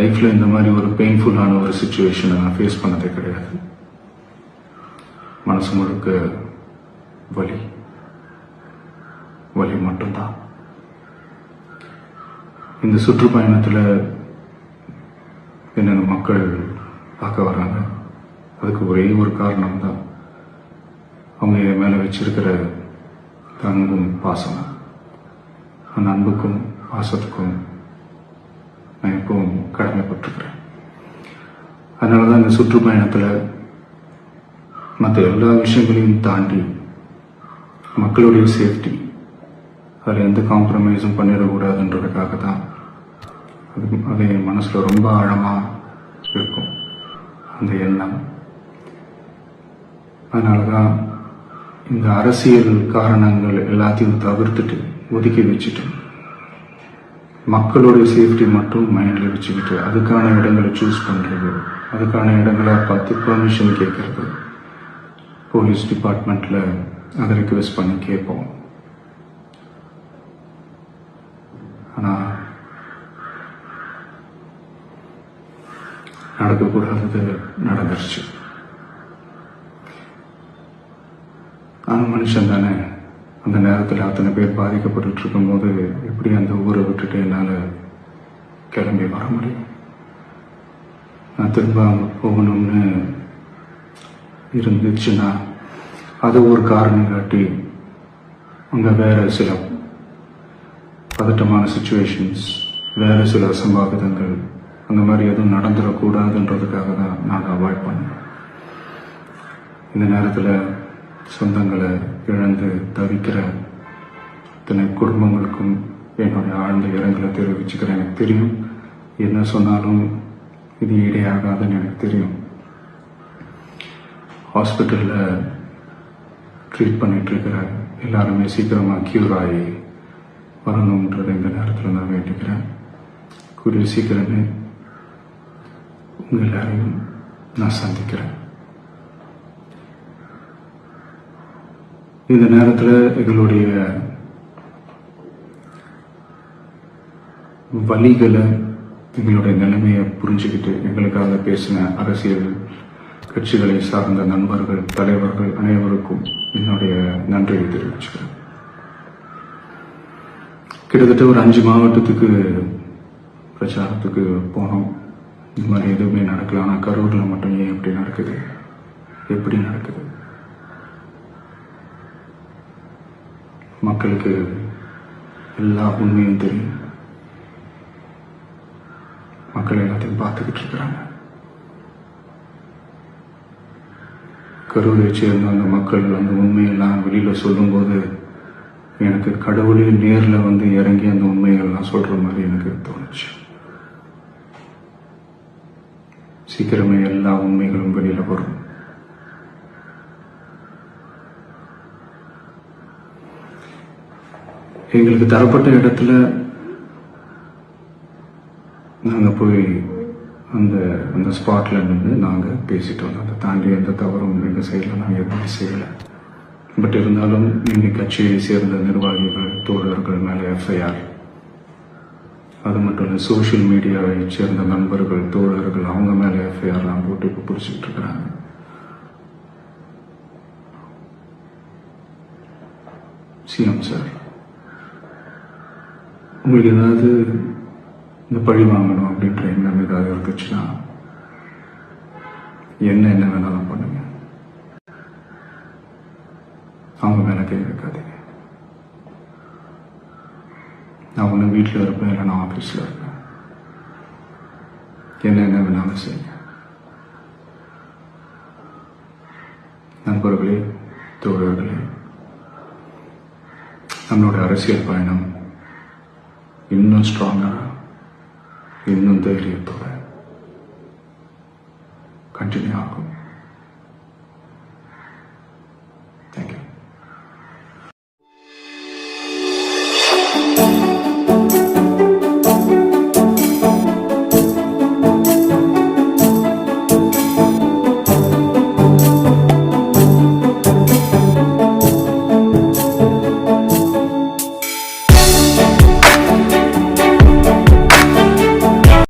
லைஃப்பில் இந்த மாதிரி ஒரு பெயின்ஃபுல்லான ஒரு சுச்சுவேஷனை நான் ஃபேஸ் பண்ணதே கிடையாது. மனசு முழுக்க வலி வலி மட்டும்தான். இந்த சுற்றுப்பயணத்தில் என்னென்ன மக்கள் பார்க்க வராங்க, அதுக்கு ஒரே ஒரு காரணம் தான், அவங்க என் மேலே வச்சிருக்கிற அன்பும் பாசம். அந்த அன்புக்கும் பாசத்துக்கும் நான் எப்பவும் கடமைப்பட்டிருக்கிறேன். அதனால தான் இந்த சுற்றுப்பயணத்தில் மற்ற எல்லா விஷயங்களையும் தாண்டி மக்களுடைய சேஃப்டி, அதில் எந்த காம்ப்ரமைஸும் பண்ணிடக்கூடாதுன்றதுக்காக தான் அது என் மனசில் ரொம்ப ஆழமாக இருக்கும் அந்த எண்ணம். அதனால தான் இந்த அரசியல் காரணங்கள் எல்லாத்தையும் தவிர்த்துட்டு ஒதுக்கி வச்சுட்டு மக்களுடைய சேஃப்டி மட்டும் மைண்டில் வச்சுக்கிட்டு அதுக்கான இடங்களை சூஸ் பண்ணுறது, அதுக்கான இடங்களை பார்த்து பெர்மிஷன் கேட்கறது, போலீஸ் டிபார்ட்மெண்ட்டில் அதை ரிக்வெஸ்ட் பண்ணி கேட்போம். ஆனால் நடக்கக்கூடாதது நடந்துருச்சு. நான் மனுஷன் தானே. அந்த நேரத்தில் அத்தனை பேர் பாதிக்கப்பட்டு இருக்கும்போது எப்படி அந்த ஊரை விட்டுட்டு என்னால் கிளம்பி வர முடியும்? நான் திரும்ப அங்கே போகணும்னு இருந்துச்சுன்னா அதை ஒரு காரணம் காட்டி அங்கே வேற சில பதட்டமான சுச்சுவேஷன்ஸ், வேற சில அசம்பாவிதங்கள் அந்த மாதிரி எதுவும் நடந்துடக்கூடாதுன்றதுக்காக தான் நான் அவாய்ட் பண்ணேன். இந்த நேரத்தில் சொந்தங்களை இழந்து தவிக்கிற இத்தனை குடும்பங்களுக்கும் என்னுடைய ஆழ்ந்த இரங்கலை தெரிவிச்சுக்கிறேன். எனக்கு தெரியும், என்ன சொன்னாலும் இது ஈடையாகாதுன்னு எனக்கு தெரியும். ஹாஸ்பிட்டலில் ட்ரீட் பண்ணிகிட்ருக்கிற எல்லாருமே சீக்கிரமாக க்யூர் ஆகி வரணுன்றதை இந்த நேரத்தில் நான் வேண்டிக்கிறேன். கூடிய சீக்கிரமே உங்கள் எல்லாரையும் நான் சந்திக்கிறேன். இந்த நேரத்தில் எங்களுடைய வலிகளை, எங்களுடைய நிலைமையை புரிஞ்சுக்கிட்டு எங்களுக்காக பேசின அரசியல் கட்சிகளை சார்ந்த நண்பர்கள், தலைவர்கள் அனைவருக்கும் என்னுடைய நன்றியை தெரிவிச்சுக்கிறேன். கிட்டத்தட்ட ஒரு 5 மாவட்டத்துக்கு பிரச்சாரத்துக்கு போனோம். இந்த மாதிரி எதுவுமே நடக்கல. ஆனால் கரூரில் மட்டும் ஏன் எப்படி நடக்குது, எப்படி நடக்குது? மக்களுக்கு எல்லா உண்மையும் தெரியும். மக்கள் எல்லாத்தையும் பார்த்துக்கிட்டு இருக்கிறாங்க. கரூரை சேர்ந்த அந்த மக்கள் அந்த உண்மையெல்லாம் வெளியில் சொல்லும்போது எனக்கு கடவுளே நேரில் வந்து இறங்கி அந்த உண்மைகள்லாம் சொல்கிற மாதிரி எனக்கு தோணுச்சு. சீக்கிரமே எல்லா உண்மைகளும் வெளியில் வரும். எங்களுக்கு தரப்பட்ட இடத்துல நாங்கள் போய் அந்த ஸ்பாட்ல நின்று நாங்கள் பேசிட்டு வந்தோம். அதை தாண்டி எந்த தவறும் எங்கள் சைடில் நாங்கள் எதுவுமே செய்யலை. பட் இருந்தாலும் எங்கள் கட்சியை சேர்ந்த நிர்வாகிகள், தோழர்கள் மேலே எஃப்ஐஆர், அது மட்டும் இல்லை சோஷியல் மீடியாவை சேர்ந்த நண்பர்கள், தோழர்கள் அவங்க மேலே எஃப்ஐஆர்லாம் போட்டு இப்போ பிடிச்சிக்கிட்டு இருக்கிறாங்க. சிஎம் சார், உங்களுக்கு ஏதாவது இந்த பழி வாங்கணும் அப்படின்ற எண்ணம் ஏதாவது இருந்துச்சுன்னா என்ன வேணாலும் பண்ணுங்க. அவங்க மேலே கை வைக்காதீங்க. நான் ஒன்று வீட்டில் இருப்பேன், இல்லை நான் ஆஃபீஸில் இருப்பேன். என்ன வேணாலும் செய்யுங்க. நண்பர்களே, தோழர்களே, நம்மளோட அரசியல் பயணம் இன்னும் ஸ்ட்ராங்கராக, இன்னும் தைரியத்தோட கண்டினியூ ஆகும்.